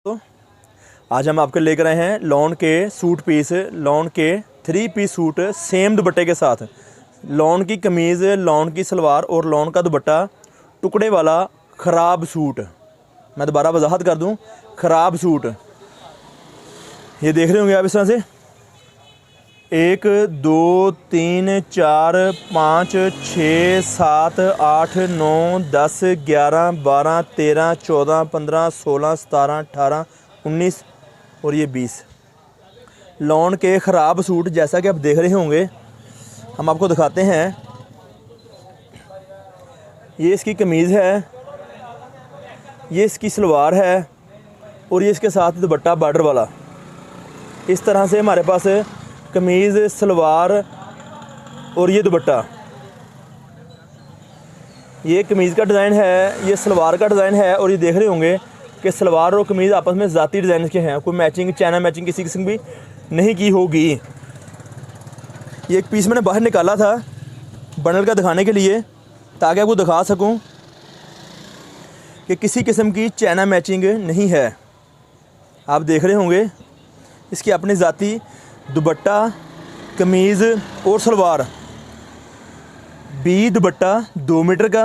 तो आज हम आपके लेकर आए हैं लॉन के सूट पीस, लॉन के 3 पीस सूट सेम दुपट्टे के साथ। लॉन की कमीज़, लॉन की सलवार और लॉन का दुपट्टा, टुकड़े वाला ख़राब सूट। मैं दोबारा वजाहत कर दूं, ख़राब सूट। ये देख रहे होंगे आप इस तरह से 1 2 3 4 5 6 7 8 9 10 11 12 13 14 15 16 17 18 19 और ये 20 लॉन के ख़राब सूट। जैसा कि आप देख रहे होंगे, हम आपको दिखाते हैं। ये इसकी कमीज़ है, ये इसकी सलवार है और ये इसके साथ दुपट्टा बॉर्डर वाला। इस तरह से हमारे पास कमीज़, सलवार और ये दुपट्टा। ये कमीज़ का डिज़ाइन है, ये सलवार का डिज़ाइन है और ये देख रहे होंगे कि सलवार और कमीज़ आपस में ज़ाती डिज़ाइन के हैं। कोई मैचिंग, चाइना मैचिंग किसी किस्म भी नहीं की होगी। ये एक पीस मैंने बाहर निकाला था बंडल का दिखाने के लिए, ताकि आपको दिखा सकूं कि किसी किस्म की चाइना मैचिंग नहीं है। आप देख रहे होंगे इसकी अपनी ज़ाती दुपट्टा, कमीज़ और सलवार। बी दुपट्टा 2 मीटर का,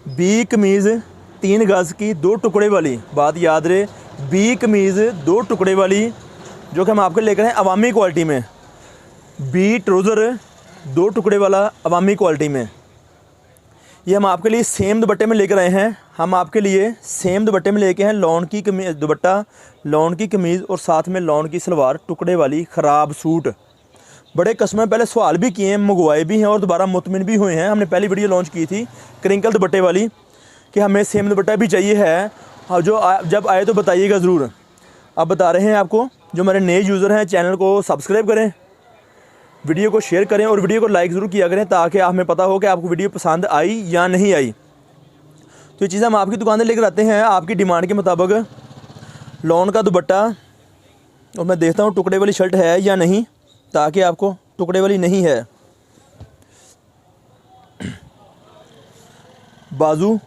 बी कमीज़ 3 गज़ की 2 टुकड़े वाली। बात याद रहे, बी कमीज़ 2 टुकड़े वाली, जो कि हम आपको लेकर आए अवामी क्वालिटी में। बी ट्राउज़र 2 टुकड़े वाला अवामी क्वालिटी में। ये हम आपके लिए सेम दुपट्टे में लेकर आए हैं। हम आपके लिए सेम दुपट्टे में लेके हैं लॉन की कमीज़, दुपट्टा, लॉन की कमीज़ और साथ में लॉन की सलवार, टुकड़े वाली ख़राब सूट। बड़े कस्टमर पहले सवाल भी किए हैं, मंगवाए भी हैं और दोबारा मुतमिन भी हुए हैं। हमने पहली वीडियो लॉन्च की थी क्रिंकल दुपट्टे वाली कि हमें सेम दुपट्टा भी चाहिए है, और जब आए तो बताइएगा ज़रूर। अब बता रहे हैं आपको, जो हमारे नए यूज़र हैं चैनल को सब्सक्राइब करें, वीडियो को शेयर करें और वीडियो को लाइक ज़रूर किया करें, ताकि हमें पता हो कि आपको वीडियो पसंद आई या नहीं आई। तो ये चीज़ें हम आपकी दुकान से लेकर आते हैं आपकी डिमांड के मुताबिक। लॉन का दुपट्टा, और मैं देखता हूँ टुकड़े वाली शर्ट है या नहीं, ताकि आपको टुकड़े वाली नहीं है। बाजू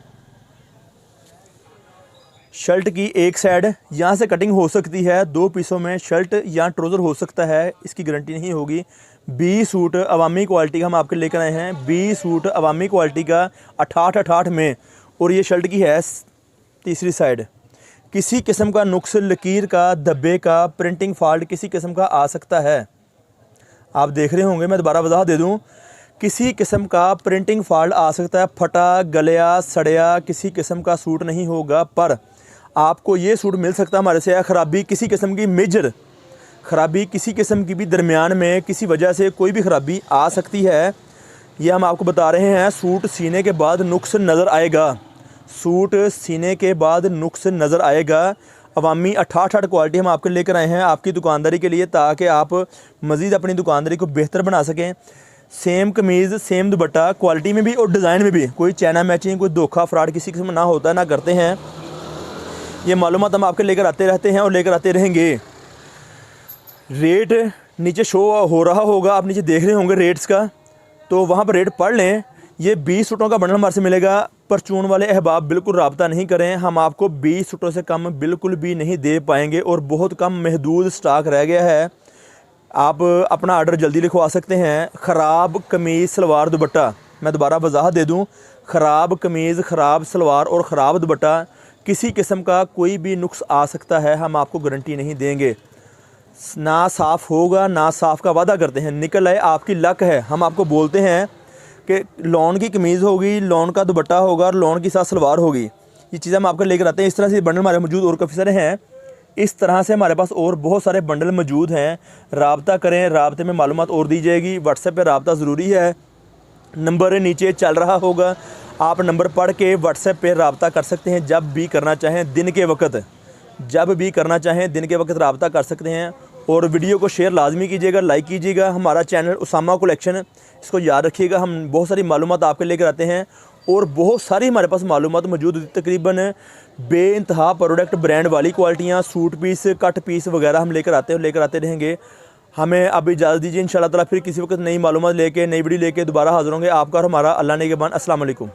शर्ट की एक साइड यहाँ से कटिंग हो सकती है, 2 पीसों में शर्ट या ट्राउज़र हो सकता है, इसकी गारंटी नहीं होगी। बी सूट अवामी क्वालिटी का हम आपके लेकर आए हैं। बी सूट अवामी क्वालिटी का 68 में, और ये शर्ट की है तीसरी साइड। किसी किस्म का नुक्स, लकीर का, धब्बे का, प्रिंटिंग फॉल्ट किसी किस्म का आ सकता है। आप देख रहे होंगे, मैं दोबारा वजाहत दे दूं, किसी किस्म का प्रिंटिंग फॉल्ट आ सकता है। फटा, गलिया, सड़िया किसी किस्म का सूट नहीं होगा, पर आपको ये सूट मिल सकता है हमारे से। ख़राबी किसी किस्म की, मेजर ख़राबी किसी किस्म की भी दरमियान में किसी वजह से कोई भी ख़राबी आ सकती है। ये हम आपको बता रहे हैं। सूट सीने के बाद नुक्स नज़र आएगा, सूट सीने के बाद नुक्स नज़र आएगा। अवामी 68 क्वालिटी हम आपके लेकर आए हैं आपकी दुकानदारी के लिए, ताकि आप मज़ीद अपनी दुकानदारी को बेहतर बना सकें। सेम कमीज़, सेम दुपट्टा, क्वालिटी में भी और डिज़ाइन में भी कोई चाइना मैचिंग, कोई धोखा, फ्रॉड किसी किस्म ना होता है, ना करते हैं। ये मालूमात हम आपके लेकर आते रहते हैं और लेकर आते रहेंगे। रेट नीचे शो हो रहा होगा, आप नीचे देख रहे होंगे रेट्स का, तो वहाँ पर रेट पढ़ लें। ये 20 सूटों का बंडल हमारे से मिलेगा। परचून वाले अहबाब बिल्कुल रब्ता नहीं करें, हम आपको 20 सूटों से कम बिल्कुल भी नहीं दे पाएंगे, और बहुत कम महदूद स्टॉक रह गया है। आप अपना ऑर्डर जल्दी लिखवा सकते हैं। ख़राब कमीज़, सलवार, दुपट्टा, मैं दोबारा वजाहत दे दूं, ख़राब कमीज़, ख़राब सलवार और ख़राब दुपट्टा, किसी किस्म का कोई भी नुक्स आ सकता है, हम आपको गारंटी नहीं देंगे। ना साफ़ होगा, ना साफ़ का वादा करते हैं, निकल आए आपकी लक है। हम आपको बोलते हैं कि लॉन की कमीज़ होगी, लॉन का दुपट्टा होगा और लॉन की साथ सलवार होगी। ये चीज़ें हम आपको लेकर आते हैं। इस तरह से बंडल हमारे मौजूद और काफ़ी सारे हैं। इस तरह से हमारे पास और बहुत सारे बंडल मौजूद हैं। राब्ता करें, राब्ते में मालूमात और दी जाएगी। व्हाट्सएप पे राब्ता ज़रूरी है। नंबर नीचे चल रहा होगा, आप नंबर पढ़ के व्हाट्सएप पे राब्ता कर सकते हैं। जब भी करना चाहें दिन के वक्त, जब भी करना चाहें दिन के वक्त राब्ता कर सकते हैं। और वीडियो को शेयर लाजमी कीजिएगा, लाइक कीजिएगा। हमारा चैनल उसामा कलेक्शन, इसको याद रखिएगा। हम बहुत सारी मालूमात आपके लेकर आते हैं और बहुत सारी हमारे पास मालूमात मौजूद होती है। तकरीबन बेइंतहा प्रोडक्ट, ब्रांड वाली क्वालिटियाँ, सूट पीस, कट पीस वगैरह हम लेकर आते हैं और लेकर आते रहेंगे। हमें अब इजाज़त दीजिए। इंशाअल्लाह ताला फिर किसी वक्त नई मालूमात लेके, नई वीडियो लेके दोबारा हाज़िर होंगे। आपका और हमारा अल्लाह ने के बाद। अस्सलाम वालेकुम।